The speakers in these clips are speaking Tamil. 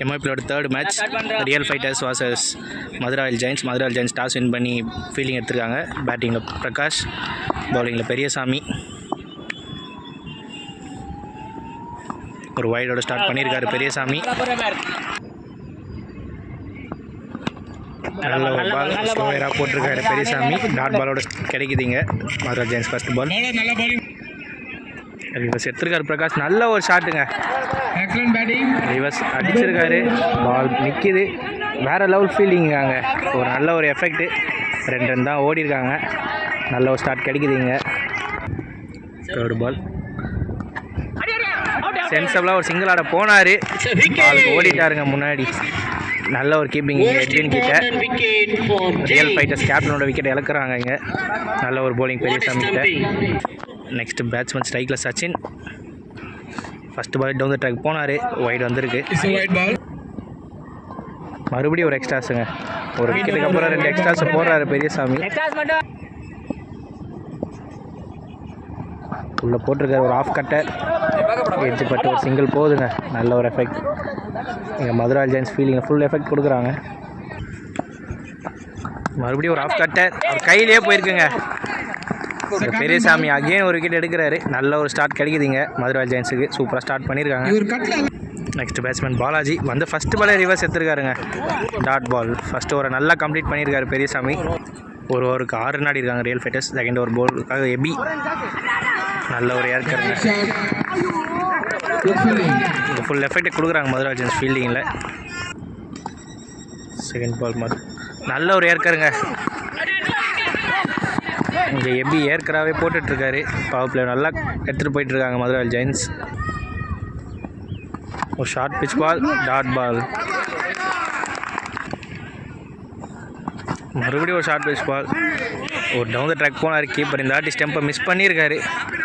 எம்ஐபியோட third match real fighters versus மதுராயில் ஜெயின்ஸ். மதுராயில் ஜெயின்ஸ் டாஸ் வின் பண்ணி ஃபீல்டிங் எடுத்துருக்காங்க. பேட்டிங்கில் பிரகாஷ், பவுலிங்கில் பெரியசாமி. ஒரு வைடோட ஸ்டார்ட் பண்ணியிருக்காரு பெரியசாமி. நல்ல ஒரு பால் ஸ்லோயராக போட்டிருக்காரு பெரியசாமி. டாட் பாலோட கிடைக்குதுங்க மதுராயில் ஜெயின்ஸ். ஃபர்ஸ்ட் பால் ரிவர்ஸ் எடுத்திருக்காரு பிரகாஷ். நல்ல ஒரு ஷாட்டுங்க. ரிவர்ஸ் அடிச்சிருக்காரு. பால் நிற்கிது. வேறு லெவல் ஃபீல்டிங்காங்க. ஒரு நல்ல ஒரு எஃபெக்ட்டு. 2 ரன் தான் ஓடி இருக்காங்க. நல்ல ஒரு ஸ்டார்ட் கிடைக்குதுங்க. தேர்ட் பால் சென்சபிளாக ஒரு சிங்கிள் ஆட போனார். பால் ஓடிட்டாருங்க முன்னாடி. நல்ல ஒரு கீப்பிங் எட்வின் கிட்ட. ரியல் ஃபைட்டர்ஸ் கேப்டனோட விக்கெட் இழக்கிறாங்க இங்கே. நல்ல ஒரு போலிங் பெரியசாமி கிட்ட. நெக்ஸ்ட் பேட்ஸ்மேன் ஸ்ட்ரைக்கில் Sachin. First ball down the track போனார். வைடு வந்திருக்கு. மறுபடியும் ஒரு எக்ஸ்ட்ராஸுங்க. ஒரு விக்கெட்டுக்கு அப்புறம் 2 எக்ஸ்ட்ராஸ் போடுறாரு பெரியசாமி. உள்ளே போட்டிருக்காரு ஒரு ஆஃப் கட்டர். எட்ஜ் பட்டு ஒரு சிங்கிள் போகுதுங்க. நல்ல ஒரு எஃபெக்ட். இங்கே மதுராயில் ஜெயின்ஸ் ஃபீல்டிங்கில் ஃபுல் எஃபெக்ட் கொடுக்குறாங்க. மறுபடியும் ஒரு ஆஃப் கட்டர். அவர் கையிலே போயிருக்குங்க. பெரியசாமி அகேன் ஒரு விக்கெட் எடுக்கிறாரு. நல்ல ஒரு ஸ்டார்ட் கிடைக்குதுங்க மதுராயில் ஜெயின்ஸுக்கு. சூப்பராக ஸ்டார்ட் பண்ணியிருக்காங்க. நெக்ஸ்ட் பேட்ஸ்மேன் பாலாஜி வந்து ஃபஸ்ட் பாலே ரிவர்ஸ் எடுத்துருக்காருங்க. டாட் பால் ஃபஸ்ட் ஓவரை நல்லா கம்ப்ளீட் பண்ணியிருக்காரு பெரியசாமி. ஒரு ஓவருக்கு 6 ரன் ஆடி இருக்காங்க ரியல் ஃபைட்டர்ஸ். செகண்ட் ஓவர் போலுக்காக எபி நல்ல ஒரு ஏற்கருங்க. ஃபுல் எஃபெக்ட் கொடுக்குறாங்க மதுராயில் ஜெயின்ஸ் ஃபீல்டிங்கில். செகண்ட் பால் மாதிரி நல்ல ஒரு ஏற்கருங்க. இங்கே எபி ஏற்கராகவே போட்டுட்ருக்காரு. பவர் பிளே நல்லா எடுத்துகிட்டு போயிட்டுருக்காங்க மதுராயில் ஜெயின்ஸ். ஒரு short pitch ball. Dot ball. மறுபடியும் ஒரு ஷார்ட் பிச் பால். ஒரு டவுன் த ட்ராக் போனார் கீப்பர். இந்த ஆட்டி ஸ்டெம்பை மிஸ் பண்ணியிருக்காரு.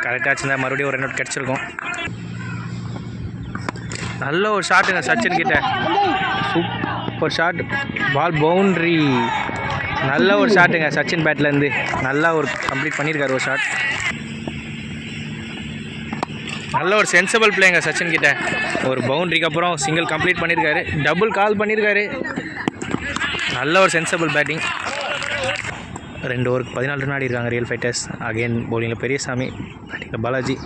கரெக்டாக வச்சுருந்தா மறுபடியும் ஒரு ரன் அவுட் கிடச்சிருக்கும். நல்ல ஒரு ஷாட்டுங்க சச்சின் கிட்ட. Super shot. Ball boundary. நல்ல ஒரு ஷாட்டுங்க சச்சின் பேட்லேருந்து. நல்லா ஒரு கம்ப்ளீட் பண்ணியிருக்காரு ஒரு ஷாட். நல்ல ஒரு சென்சபிள் பிளேங்க சச்சின் கிட்ட. ஒரு பவுண்ட்ரிக்கு அப்புறம் சிங்கிள் கம்ப்ளீட் பண்ணியிருக்காரு. டபுள் கால் பண்ணியிருக்காரு. நல்ல ஒரு சென்சபிள் பேட்டிங். 2 ஓவருக்கு 14 ரன் ஆடி இருக்காங்க ரியல் ஃபைட்டர்ஸ். அகெயின் பவுலிங்கில் பெரியசாமி, பேட்டிங்கில் பாலாஜி.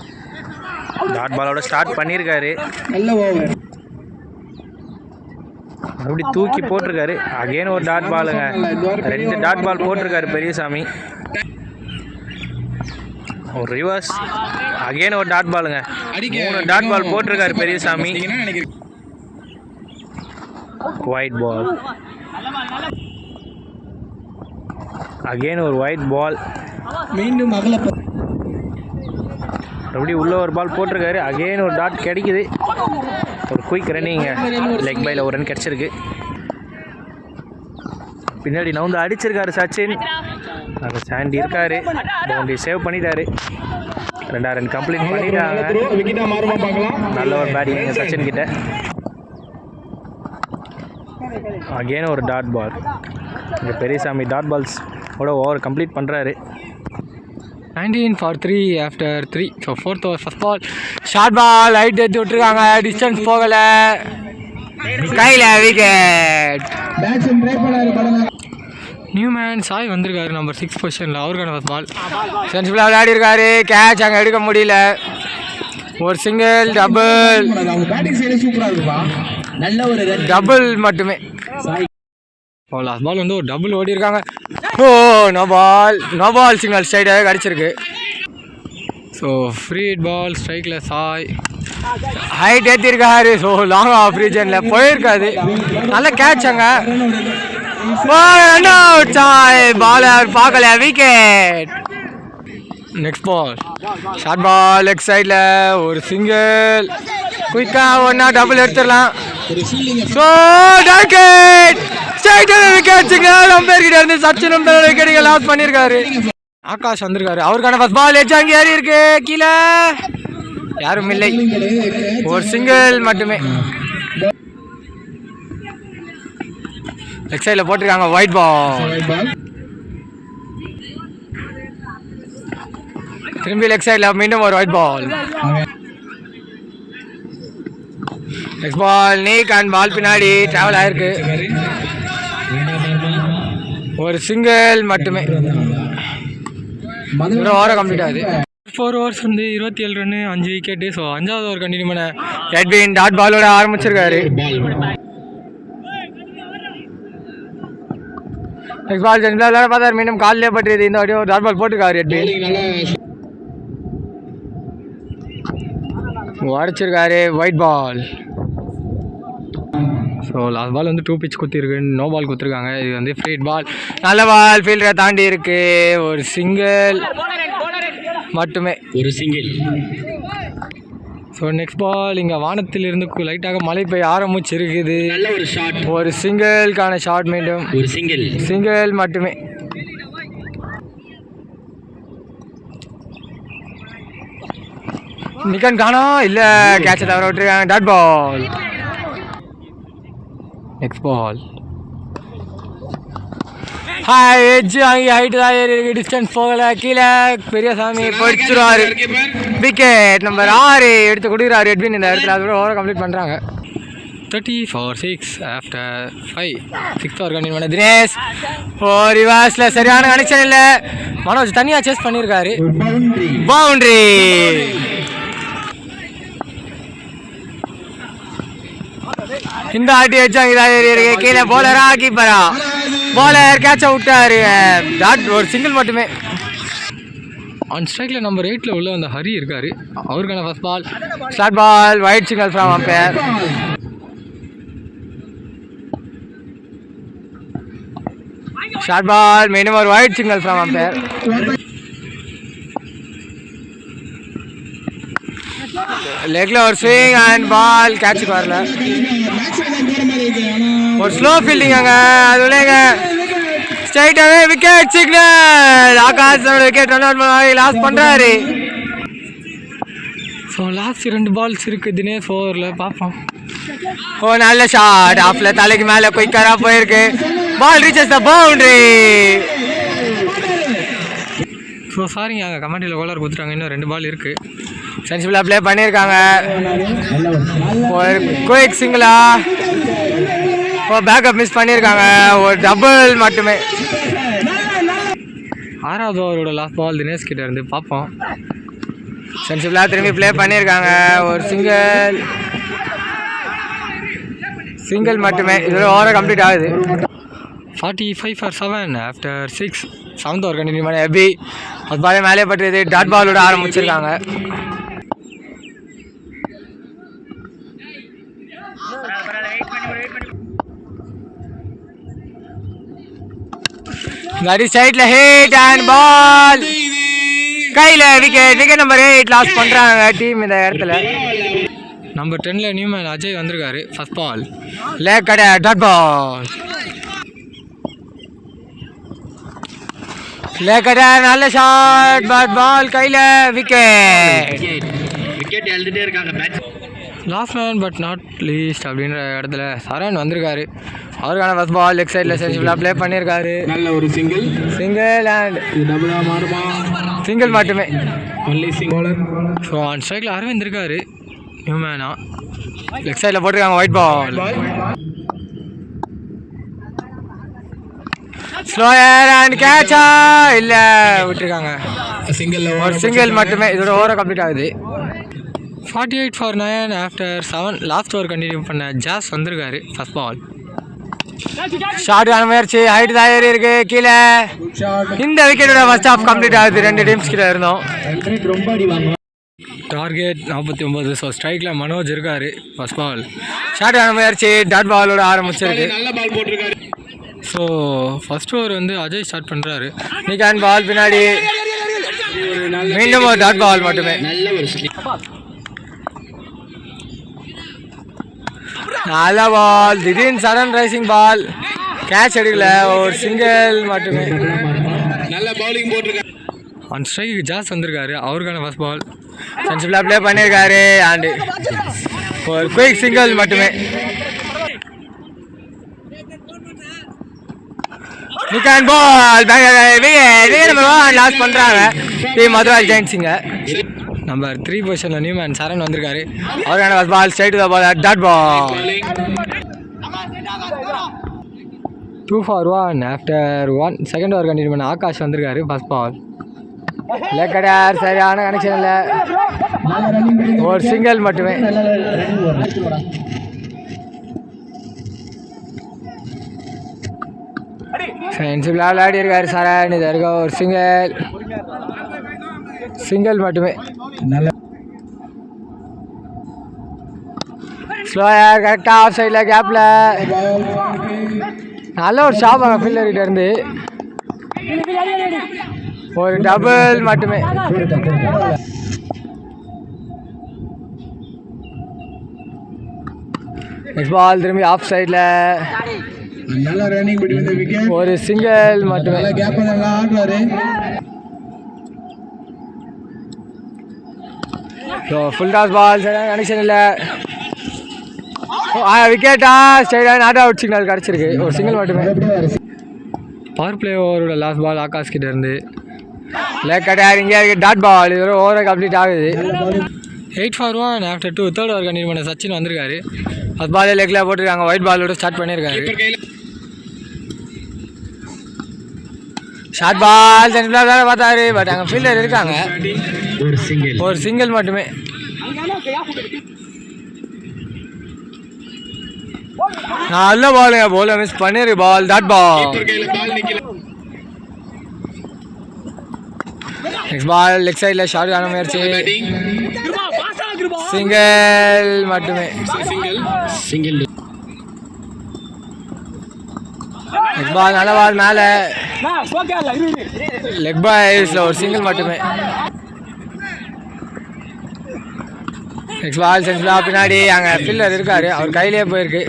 டாட் பாலோட ஸ்டார்ட் பண்ணியிருக்காரு. அப்படி தூக்கி போட்டிருக்காரு. அகெயின் ஒரு டாட் பாலுங்க. 2 டாட் பால் போட்டிருக்காரு பெரியசாமி. ஒரு ரிவர்ஸ். அகெயின் ஒரு டாட் பாலுங்க. 3 டாட் பால் போட்டிருக்காரு பெரியசாமி. White ball. அகெயின் ஒரு ஒயிட் பால். மீண்டும் அப்படி உள்ள ஒரு பால் போட்டிருக்காரு. அகெயின் ஒரு டாட் கிடைக்குது. ஒரு குயிக் ரன்னிங்க. லெக் பையில் ஒரு ரன் கிடச்சிருக்கு. பின்னாடி நவுந்து அடிச்சிருக்காரு சச்சின். அங்கே சாண்டி இருக்காரு. பவுண்டரி சேவ் பண்ணிட்டாரு. 2 ரன் கம்ப்ளீட் பண்ணிட்டாங்க. நல்ல ஒரு பேட்டிங் சச்சின் கிட்ட. அகெயின் ஒரு டாட் பால். இங்கே Periyasamy dot balls over complete பண்ணுறாரு. 19 for 3 after 3. So 4th over first ball. Short ball. லைட் எடுத்து விட்டுருக்காங்க. டிஸ்டன்ஸ் போகலை. கையில் விக்கெட். நியூமேன் சாய் வந்திருக்காரு நம்பர் 6 பொசிஷனில். அவருக்கான ஃபஸ்ட் பால். சென்சிபிளாக விளையாடி இருக்காரு. கேட்ச் அங்கே எடுக்க முடியல. ஒரு சிங்கிள் டபுள். டபுள் மட்டுமே. லாஸ்ட் பால் வந்து ஒரு டபுள் ஓடி இருக்காங்க. ஓ நோ பால் சிங்கிள் ஸ்ட்ரைட்டாக கிடச்சிருக்கு. So free ball. ஸ்ட்ரைக்கில் சாய் ஹைட் ஏற்றிருக்காரு. ஸோ லாங் ஆஃப் ரீஜனில் போயிருக்காது. நல்ல கேட்ச் அங்கே. சாய் பால் அவர் பார்க்கல. Wicket. Next ball. Short ball. Leg சைடில் ஒரு சிங்கிள். குயிக்காக ஒன்றா டபுள் எடுத்துடலாம். So wicket. விக்கெட்ஸுங்க. நம்பர்கிட்ட இருந்து சச்சின் நம்பர் விக்கெட்டுங்க லாஸ் பண்ணியிருக்காரு. ஆகாஷ் வந்திருக்காரு. அவருக்கான ஃபஸ்ட் பால். எட்ஜ் அங்கே ஏறி இருக்கு. கீழே யாரும் இல்லை. ஒரு சிங்கிள் மட்டுமே. லெக் சைடில் போட்டிருக்காங்க. Wide ball. திரும்பி லெக் சைடில் மீண்டும் ஒரு wide ball. Next ball nick and ball பின்னாடி ட்ராவல் ஆயிருக்கு. ஒரு சிங்கிள் மட்டுமே. ஓவர் கம்ப்ளீட் ஆகுது. 4 overs வந்து 27 ரன்னு 5 விக்கெட்டு. ஸோ 5வது ஓவர் கண்டினியூ பண்ண எட்வின் டாட் பாலோட ஆரம்பிச்சிருக்காரு. நெக்ஸ்ட் பால் விளையாட பார்த்தாரு, மீண்டும் காலிலே பட்டியது. இந்த வாட்டி ஒரு டாட் பால் போட்டிருக்காரு Edwin, உடச்சிருக்காரு. White ball. So last ball வந்து 2 pitch குத்திருக்கு, நோ பால் குத்துருக்காங்க. இது வந்து ஃப்ரீட் பால். நல்ல பால் ஃபீல்டரை தாண்டி இருக்கு. ஒரு சிங்கிள் மட்டுமே. ஒரு சிங்கிள். ஸோ நெக்ஸ்ட் பால் இங்கே வானத்திலிருந்து லைட்டாக மழை பெய்ய ஆரம்பிச்சிருக்குது. ஒரு சிங்கிள்கான ஷாட். மீண்டும் ஒரு சிங்கிள் மட்டுமே. நிக்கன் காணோம், இல்லை கேட்சை தவிர விட்டுருக்காங்க. Dot ball. Next ball edge வாங்கி ஹைட்டு தான் ஏறி இருக்கு. டிஸ்டன்ஸ் போகலை. கீழே பெரியசாமி படிச்சிருவாரு. விக்கெட் நம்பர் 6 எடுத்து கொடுக்குறாரு எட்வின் இந்த இடத்துல. அதோட ஓவரை கம்ப்ளீட் பண்ணுறாங்க. 30 for 6 after 5. 6th over continue பண்ண தினேஷ். ஓ ரிவர்ஸில் சரியான கனெக்ஷன் இல்லை. மனோஜ் தனியாக சேஸ் பண்ணியிருக்காரு. பவுண்ட்ரி. இந்த ஆட்டி வச்சாங்க இதாக ஏறி இருக்கு. கீழே போலரா கீப்பரா? பாலர் கேட்சை விட்டாரு. டாட். ஒரு சிங்கிள் மட்டுமே. ஆன் ஸ்ட்ரைக்கில் நம்பர் 8 உள்ள அந்த ஹரி இருக்காரு. அவருக்கான first ball start ball. Wide single from umpire. Short ball. மீண்டும் ஒரு ஒயிட் சிங்கிள் ஃப்ரம் அம்பையர். லெக்ல ஒரு ஸ்விங் அண்ட் பால் கேட்சுக்கு வரல. ஒரு ஸ்லோ ஃபீல்டிங் அங்க. அது இல்லைங்க, ஸ்ட்ரைட்டாகவே wicket signal. Akash wicket run out பண்ணி லாஸ் பண்ணுறாரு. ஸோ லாஸ்ட் 2 பால்ஸ் இருக்குது தினேஷ் ஓவரில். பார்ப்போம். ஓ நல்ல ஷாட். ஆஃபில் தலைக்கு மேலே குயிக்கராக போயிருக்கு. பால் ரீச்சஸ் த பவுண்டரி. ஸோ சாரிங்க, அங்கே கமெண்டியில் கோலர் கொடுத்துட்டாங்க. இன்னும் 2 பால் இருக்குது. சென்சிபிளாக ப்ளே பண்ணியிருக்காங்க. ஒரு குயிக் சிங்கிளா? ஓ பேக்கப் மிஸ் பண்ணியிருக்காங்க. ஒரு டபுள் மட்டுமே. 6வது ஓவரோட லாஸ்ட் பால் தினேஷ் கிட்ட இருந்து. பார்ப்போம். சென்சிபிளாக திரும்பி ப்ளே பண்ணியிருக்காங்க. ஒரு சிங்கிள் மட்டுமே. இதோட ஓவரை கம்ப்ளீட் ஆகுது. 45 for 7 after 6. 7th over continue பண்ண எபி. அது பாலே மேலே பட்டுறது. டாட் பாலோட ஆரம்பிச்சிருக்காங்க. சைட்ல ஹிட் அண்ட் பால். கையில் விக்கெட். விக்கெட் நம்பர் 8 லாஸ் பண்ணுறாங்க டீம் இந்த இடத்துல. நம்பர் 10ல நியூமேன் அஜய் வந்திருக்காரு. ஃபர்ஸ்ட் பால் லேக் கடை. Dot ball. லேக் கடை. நல்ல ஷாட். பட் பால் கையில். விக்கெட். விக்கெட் எழுதிட்டே இருக்காங்க. Last man but not least அப்படின்ற இடத்துல சரண் வந்திருக்காரு. அவருக்கான ஃபர்ஸ்ட் பால் லெக் சைடில் சென்சிபிளாக ப்ளே பண்ணியிருக்காரு. நல்ல ஒரு சிங்கிள் அண்ட் சிங்கிள் மட்டுமே. ஸோ ஆன் ஸ்ட்ரைக்கில் அரவிந்த் இருக்காரு. நியூமேனா லெக் சைடில் போட்டிருக்காங்க. Wide ball. ஸ்லோயர் அண்ட் கேட்சா? இல்லை, விட்டுருக்காங்க. ஒரு சிங்கிள் மட்டுமே. இதோட ஓவரை கம்ப்ளீட் ஆகுது. 48 for 9 after 7. Last over continue பண்ண ஜாஸ் வந்திருக்காரு. ஃபர்ஸ்ட் பால் ஷார்ட்டான முயற்சி. ஹைட் தான் ஏறி இருக்கு. கீழே இந்த விக்கெட்டோட ஃபர்ஸ்ட் ஹாஃப் கம்ப்ளீட் ஆகுது. 2 டீம்ஸ் கிட்ட இருந்தோம். டார்கெட் 49. ஸோ ஸ்ட்ரைக்கில் மனோஜ் இருக்காரு. ஃபர்ஸ்ட் பால் ஷார்ட்டான முயற்சி. டாட் பாலோட ஆரம்பிச்சிருக்கு. ஸோ ஃபர்ஸ்ட் ஓவர் வந்து அஜய் ஸ்டார்ட் பண்ணுறாரு. நிக்கான் பால் பின்னாடி. மீண்டும் ஒரு டாட் பால் மட்டுமே. நல்ல பால். திடீர்னு சடன் ரைசிங் பால். கேட்ச் எடுக்கல. ஒரு சிங்கிள் மட்டுமே. நல்ல பவுலிங் போட்டிருக்காரு. ஆன் ஸ்ட்ரைக்கு ஜாஸ் வந்திருக்காரு. அவருக்கான ஃபர்ஸ்ட் பால் சென்சிபிளாக ப்ளே பண்ணியிருக்காரு. அண்டு ஒரு குயிக் சிங்கிள் மட்டுமே. நிக்கான் பால். லாஸ் பண்ணுறாங்க டீம் மதுராஜ் ஜெயின்ஸுங்க. நம்பர் 3 பொசிஷனில் நியூமேன் சரண் வந்திருக்காரு. அவருக்கான பால் straight the ball dot ball. 2 for 1 after 1 second over continue பண்ண ஆகாஷ் வந்திருக்காரு. ஃபர்ஸ்ட் பால் லேக்கடார் சரியான கனெக்ஷன் இல்லை, ஒரு சிங்கிள் மட்டுமே. சென்சிபிளாக விளையாடி இருக்காரு சரண். இது இருக்க ஒரு சிங்கிள் மட்டுமே. ஸ்லோயர் கரெக்டாக ஆஃப் சைடில் கேப்பில் நல்ல ஒரு ஷாப் அங்கே ஃபீல்டர்கிட்ட இருந்து ஒரு டபுள் மட்டுமே. நெக்ஸ்ட் பால் திரும்பி ஆஃப் சைடில் ஒரு சிங்கிள் மட்டுமே. ஃபுல் டாஸ் பால் சரியான கனெக்ஷன் இல்லை, விக்கெட்டா ஸ்ட்ரைட்டாக நாட் அவுட் சிக்னல் கிடச்சிருக்கு, ஒரு சிங்கிள் மட்டுமே. பவர் பிளே ஓவரோட லாஸ்ட் பால் ஆகாஷ் கிட்ட இருந்து லேக் கட்டார் இங்கே இருக்குது டாட் பால். இது ஓவர் கம்ப்ளீட் ஆகுது. 8 for 1 after 2 third over continue பண்ண சச்சின் வந்திருக்காரு. ஃபர்ஸ்ட் பாலே லெக்கில் போட்டிருக்காங்க, ஒயிட் பாலோட ஸ்டார்ட் பண்ணியிருக்காரு. ஷார்ட் பால் சென்ட்ரலாக வேறு பார்த்தாரு, பட் அங்கே ஃபீல்டர் இருக்காங்க, ஒரு சிங்கிள் மட்டுமே. நல்ல பால், போல மிஸ் பண்ணிருக்கு ball dot ball. Next ball leg சைடில் ஷார்ட் ஆன முயற்சி, சிங்கிள் மட்டுமே. நெக்ஸ்ட் பால் நல்ல பால் மேலே லெக் பாய்ஸில் ஒரு சிங்கிள் மட்டுமே. நெக்ஸ்ட் பால் சென்ஸ்லாம் பின்னாடி அங்கே ஃபீல்டர் இருக்காரு, அவர் கையிலேயே போயிருக்கு,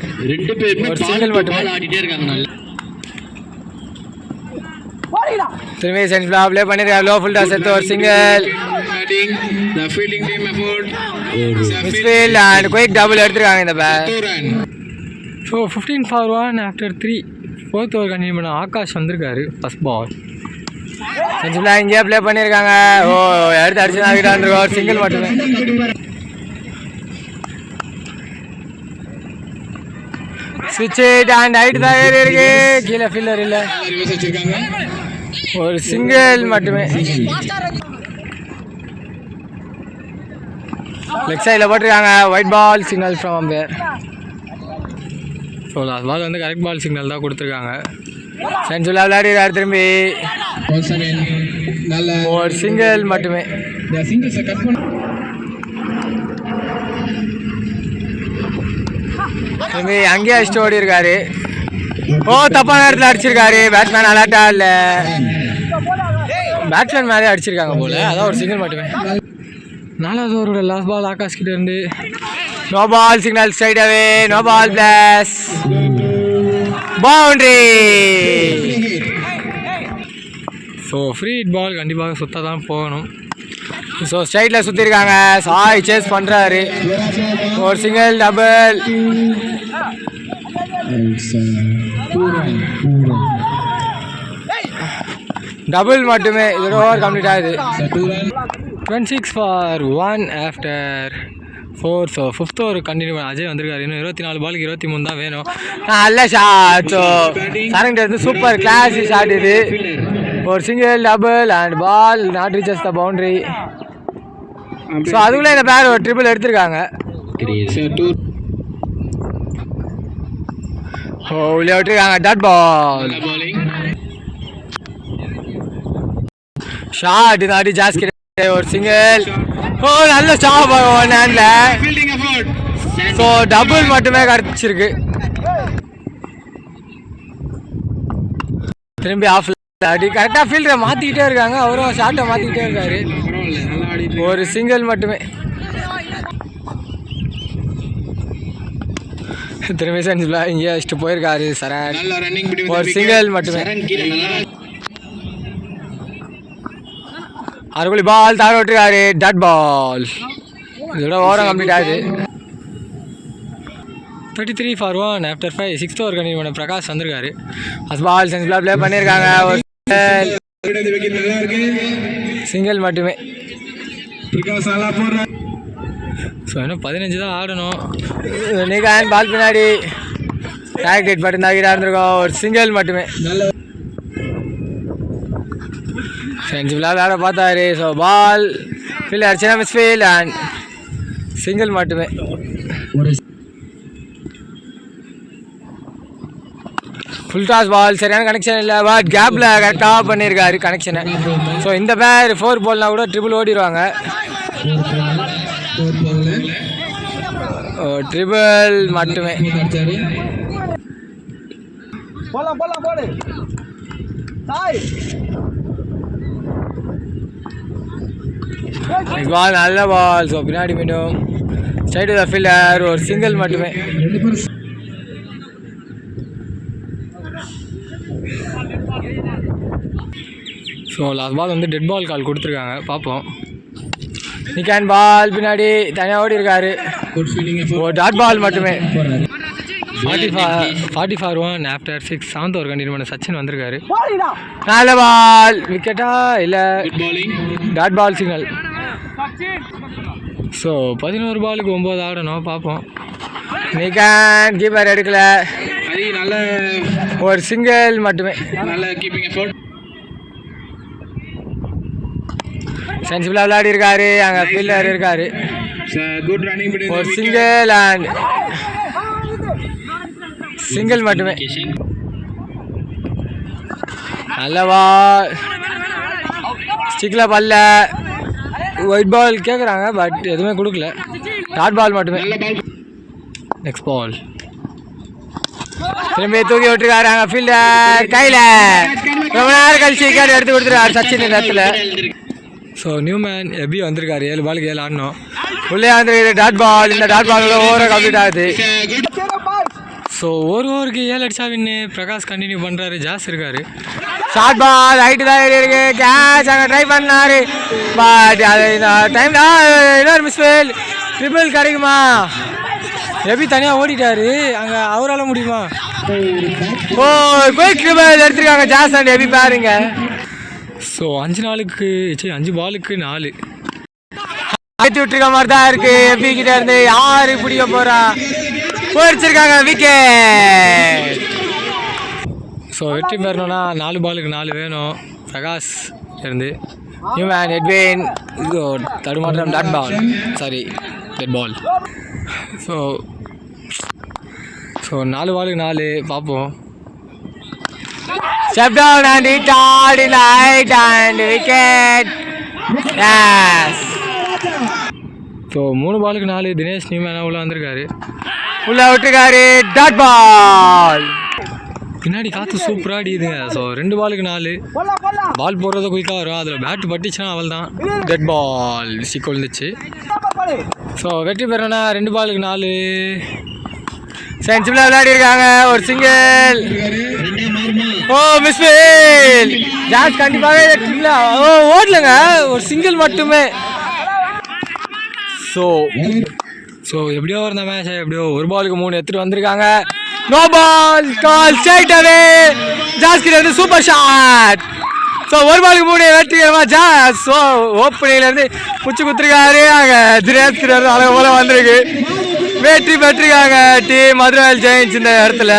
ஒரு சிங்கிள் மட்டுமே. திரும்பி சென்ஸ்லாம் ப்ளே பண்ணியிருக்காரு, லோ ஃபுல் டாஸ் எடுத்து ஒரு சிங்கிள். மிஸ்ஃபீல்ட் அண்ட் குயிக் டபுள் எடுத்துருக்காங்க இந்த bat. So 15 for 1 after 3 fourth over continue பண்ண ஆகாஷ் வந்திருக்காரு. ஃபர்ஸ்ட் பால் சென்ஸ்லாம் இங்கேயே ப்ளே பண்ணியிருக்காங்க, ஓ எடுத்து அடிச்சு ஆகிட்டான், ஒரு சிங்கிள் மட்டுமே. ஸ்விட்ச் அண்ட் ஹைட் தான் ஏறி இருக்கு, கீழே ஃபீல்டர் இல்லை, ஒரு சிங்கிள் மட்டுமே. லெக் சைடில் போட்டிருக்காங்க, wide ball signal from umpire. So last ball வந்து கரெக்ட் பால் சிக்னல் தான் கொடுத்துருக்காங்க. சென்சுலாக விளையாடிறாரு திரும்பி, ஒரு சிங்கிள் மட்டுமே. திரும்பி அங்கேயே அடிச்சுட்டு ஓடி இருக்காரு, ஓ தப்பான நேரத்தில் அடிச்சிருக்காரு. பேட்ஸ்மேன் அலர்ட்டா இல்லை, பேட்ஸ்மேன் மேலே அடிச்சிருக்காங்க போல, அதான் ஒரு சிங்கிள் மட்டுமே. 4வது ஓவரோட லாஸ்ட் பால் ஆகாஷ் கிட்ட இருந்து no ball signal straight away, no ball plus boundary. So free hit ball கண்டிப்பாக சுத்த தான் போகணும். ஸோ ஸ்ட்ரைட்டில் சுற்றிருக்காங்க, சாய் சேஸ் பண்ணுறாரு, ஒரு சிங்கிள் டபுள். டபுள் மட்டுமே, இதோட ஓவர் கம்ப்ளீட் ஆகுது. 26 for 1 after 4. So 5th over continue பண்ண அஜய் வந்திருக்காரு. இன்னும் 24 பாலுக்கு 23 தான் வேணும். நல்ல ஷாட், ஸோ சரங்கிட்ட இருந்து சூப்பர் கிளாஸ் ஷாட் இது, ஒரு single double and ball not reaches the boundary. So அதுக்குள்ளே இந்த பேர் ஒரு ட்ரிபிள் எடுத்திருக்காங்க. ஓ உள்ளே விட்டுருக்காங்க டாட் பால். ஷாட் இந்த அடி ஜாஸ்தி, ஒரு சிங்கிள். ஓ நல்ல stop one handle, so double மட்டுமே கிடச்சிருக்கு. திரும்பி ஆஃப் அடி கரெக்டாக ஃபீல்டரை மாற்றிக்கிட்டே இருக்காங்க, அவரும் ஷார்ட்டை மாற்றிக்கிட்டே இருக்காரு, ஒரு சிங்கிள் மட்டுமே. திரும்பி சென்ஸ்ல இங்கே அடிச்சுட்டு போயிருக்காரு சரண், ஒரு சிங்கிள் மட்டுமே. அறுபடி பால் தாழ விட்டுருக்காரு டாட் பால். இதோட ஓவரம் கம்ப்ளீட் ஆகுது. 33 for 1 after 5 6th over continue பண்ண பிரகாஷ் வந்திருக்காரு. ஃபர்ஸ்ட் பால் சென்ஸ்ல ப்ளே பண்ணியிருக்காங்க, ஒரு சிங்கிள் மட்டுமே. பிரகாஷ் நல்லா போடுற ஸோ இன்னும் 15 தான் ஆடணும். நிகான் பால் பின்னாடி டார்கெட் மட்டும் தாக்கிட்டா இருந்திருக்கோம். ஒரு சிங்கிள் மட்டுமே. நல்ல சென்சிபிளாக விளையாட பார்த்தாரு. ஸோ பால் ஃபீல் அடிச்சுனா மிஸ் ஃபீல் அண்ட் சிங்கிள் மட்டுமே. ஒரு ஃபுல் டாஸ் பால் சரியான கனெக்ஷன் இல்லை. பட் கேப்பில் கரெக்டாக பண்ணியிருக்காரு கனெக்ஷனை. ஸோ இந்த பேர் 4 பால்னால் கூட ட்ரிபிள் ஓடிடுவாங்க. ட்ரிபிள் மட்டுமே. பால் நல்ல பால். ஸோ பின்னாடி மீண்டும் ஸ்ட்ரைட் டு த ஃபீல்டர். ஒரு சிங்கிள் மட்டுமே. ஸோ லாஸ்ட் பால் வந்து டெட் பால் கால் கொடுத்துருக்காங்க. பார்ப்போம். நிகான் பால் பின்னாடி தனியாக ஓடி இருக்காரு. ஒரு டாட் பால் மட்டுமே. 44 ஆஃப்டர் 6 7th ஓவர் கண்டினியூ பண்ண சச்சின் வந்திருக்காரு. நல்ல பால். விக்கெட்டா இல்லை டாட் பால் சிக்னல். ஸோ 11 பாலுக்கு 9 ஆடணும். பார்ப்போம். நிகான் கீப்பர் எடுக்கல. நல்ல ஒரு சிங்கிள் மட்டுமே. நல்ல கீப்பிங் எஃபோர்ட். சென்சிபிளாக விளையாடி இருக்காரு. அங்கே ஃபீல்டர் இருக்காரு. குட் ரன்னிங் பிட்வீன் ஒரு சிங்கிள் அண்ட் சிங்கிள் மட்டுமே. நல்ல பால். ஸ்டிக்கில் பல்ல. ஒயிட் பால் கேட்குறாங்க பட் எதுவுமே கொடுக்கல. டாட் பால் மட்டுமே. நெக்ஸ்ட் பால் திரும்பி தூக்கி விட்டுருக்காரு. அங்கே ஃபீல்டர் கையில் ரொம்ப நேரம் கழிச்சு விக்கெட் எடுத்து கொடுத்துருக்காரு சச்சின் இந்த இடத்துல. ஸோ நியூமேன் எபி வந்திருக்காரு. 7 பாலுக்கு 7 ஆடணும். உள்ளே வந்துருக்குது டாட் பால். இந்த டாட் பால் ஓவராக கம்ப்ளீட் ஆகுது. ஸோ ஒரு ஓவருக்கு 7 அடிச்சா வின்னு. பிரகாஷ் கண்டினியூ பண்ணுறாரு. ஜாஸ் இருக்காரு. ஷார்ட் பால் ஹைட்டு தான் இருக்கு. கேட்ச் அங்கே ட்ரை பண்ணாரு பட் அது இந்த டைம் இன்னொரு மிஸ் ஃபெயில். ட்ரிபிள் கிடைக்குமா? எபி தனியாக ஓடிட்டாரு. அங்கே அவரால் முடியுமா? ஓ குயிக் ட்ரிபிள் எடுத்துருக்காங்க ஜாஸ் அண்ட் எபி பாருங்க. ஸோ 5 பாலுக்கு 4 ஆற்றி விட்டுருக்க மாதிரி தான் இருக்கு. எபி கிட்ட இருந்து யாரு பிடிக்க போறா? போயிடுச்சிருக்காங்க விக்கெட். ஸோ வெற்றி பெறணும்னா 4 பாலுக்கு 4 வேணும். பிரகாஷ் இருந்து நியூமேன் எட்வின் தடுமாற்றம் dot ball sorry dead ball. So 4 பாலுக்கு 4 பார்ப்போம். Step down and hit hard in the height and wicket. Yes. So 3 பாலுக்கு 4 தினேஷ் நியூமேனா உள்ள வந்திருக்காரு. உள்ள விட்டுருக்காரு டாட் பால். பின்னாடி காற்று சூப்பராக அடிக்குதுங்க. ஸோ 2 பாலுக்கு 4 பால் போடுறது குயிக்காக வரும். அதில் பேட்டு பட்டுச்சுன்னா அவள் தான் டெட் பால் சிக்க விழுந்துச்சு. ஸோ வெற்றி பெறணும்னா 2 பாலுக்கு 4 சென்சிபிளாக விளையாடி இருக்காங்க. ஒரு சிங்கிள். ஓ மிஸ் ஃபீல். ஜாஸ் கண்டிப்பாக ஓடலங்க. ஒரு சிங்கிள் மட்டுமே. ஸோ எப்படியோ இருந்த மேட்ச் எப்படியோ 1 பாலுக்கு 3 எடுத்துகிட்டு வந்திருக்காங்க. நோ பால் கால் ஸ்ட்ரைட் அவே. ஜாஸ் கிட்ட இருந்து சூப்பர் ஷாட். ஸோ 1 பாலுக்கு 3 வெற்றிகரமா ஜாஸ். ஸோ ஓப்பனிங்லேருந்து பிடிச்சி குத்துருக்காரு. அங்கே தினேஷ் கிட்ட இருந்து அழகு போல வந்திருக்கு. வெற்றி பெற்றிருக்காங்க டீம் மதுரை ஜெயின்ஸ் இந்த இடத்துல.